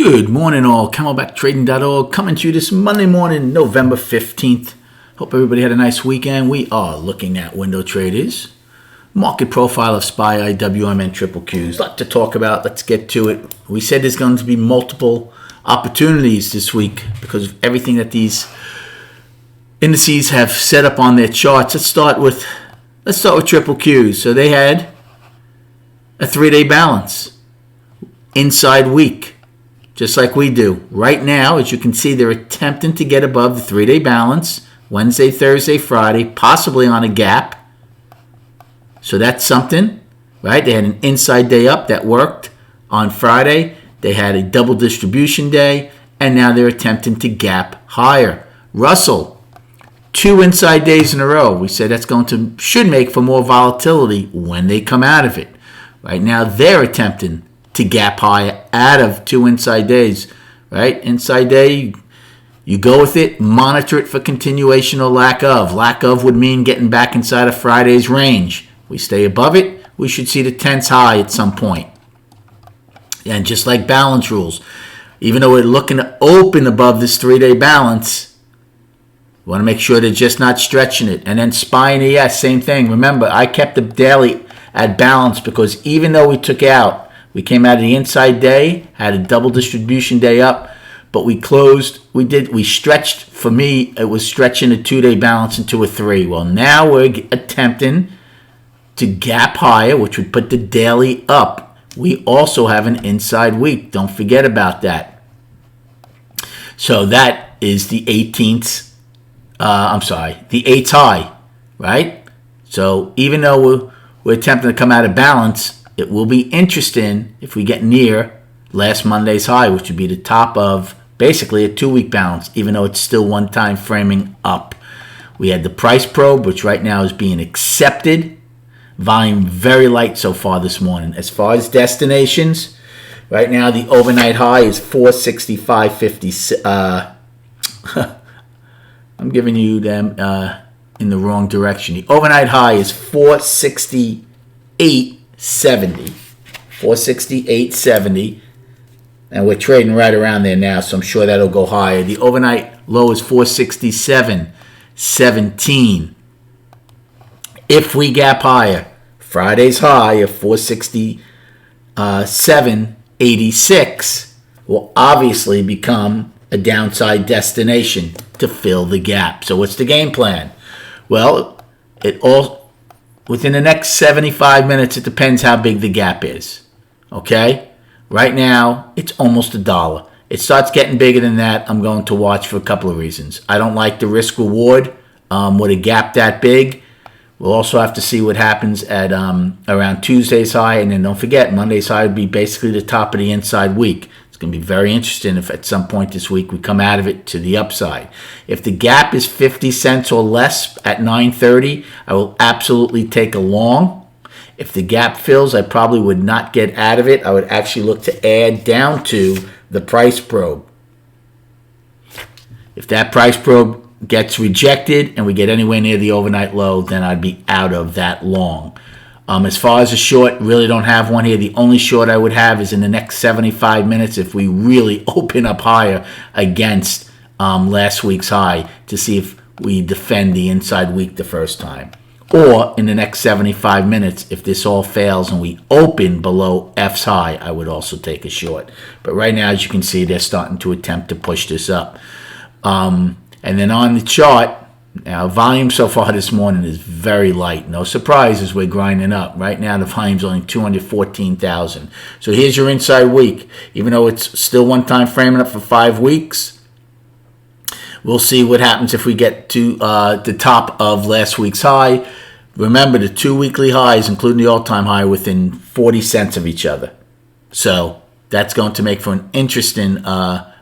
Good morning all, CamelbackTrading.org coming to you this Monday morning, November 15th. Hope everybody had a nice weekend. We are looking at window traders, market profile of SPY, IWM, and triple Qs. A lot to talk about. Let's get to it. We said there's going to be multiple opportunities this week because of everything that these indices have set up on their charts. Let's start with triple Qs. So they had a 3-day balance inside week. Just like we do. Right now, as you can see, they're attempting to get above the 3-day balance. Wednesday, Thursday, Friday, possibly on a gap. So that's something, right? They had an inside day up that worked on Friday. They had a double distribution day. And now they're attempting to gap higher. Russell, 2 inside days in a row. We said that's should make for more volatility when they come out of it. Right now, they're attempting to gap higher out of 2 inside days, right? Inside day, you go with it, monitor it for continuation or lack of. Lack of would mean getting back inside of Friday's range. We stay above it, we should see the 10s high at some point. And just like balance rules, even though we're looking to open above this 3-day balance, we want to make sure they're just not stretching it. And then SPY and ES, same thing. Remember, I kept the daily at balance because even though we came out of the inside day, had a double distribution day up, but we stretched, for me, it was stretching a 2-day balance into a 3. Well, now we're attempting to gap higher, which would put the daily up. We also have an inside week. Don't forget about that. So that is the 18th, the 8th high, right? So even though we're attempting to come out of balance, it will be interesting if we get near last Monday's high, which would be the top of basically a 2-week balance, even though it's still one time framing up. We had the price probe, which right now is being accepted. Volume very light so far this morning. As far as destinations, right now the overnight high is 465.50. I'm giving you them in the wrong direction. The overnight high is 468.70. 468.70, and we're trading right around there now, so I'm sure that'll go higher. The overnight low is 467.17. If we gap higher, Friday's high of 467.86 will obviously become a downside destination to fill the gap. So what's the game plan? Well, within the next 75 minutes, it depends how big the gap is, okay? Right now, it's almost $1. It starts getting bigger than that. I'm going to watch for a couple of reasons. I don't like the risk reward with a gap that big. We'll also have to see what happens at around Tuesday's high, and then don't forget, Monday's high would be basically the top of the inside week. It's going to be very interesting if at some point this week we come out of it to the upside. If the gap is 50 cents or less at 9:30, I will absolutely take a long. If the gap fills, I probably would not get out of it. I would actually look to add down to the price probe. If that price probe gets rejected and we get anywhere near the overnight low, then I'd be out of that long. As far as a short, really don't have one here. The only short I would have is in the next 75 minutes if we really open up higher against last week's high to see if we defend the inside week the first time. Or in the next 75 minutes, if this all fails and we open below F's high, I would also take a short. But right now, as you can see, they're starting to attempt to push this up. And then on the chart, now, volume so far this morning is very light. No surprises, we're grinding up. Right now, the volume's only 214,000. So here's your inside week. Even though it's still one time framing up for 5 weeks, we'll see what happens if we get to the top of last week's high. Remember, the 2 weekly highs, including the all-time high, within 40 cents of each other. So that's going to make for an interesting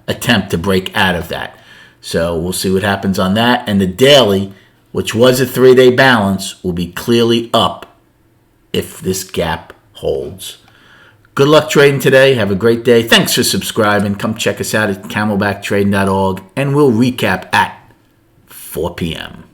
attempt to break out of that. So we'll see what happens on that. And the daily, which was a 3-day balance, will be clearly up if this gap holds. Good luck trading today. Have a great day. Thanks for subscribing. Come check us out at CamelbackTrading.org, and we'll recap at 4 p.m.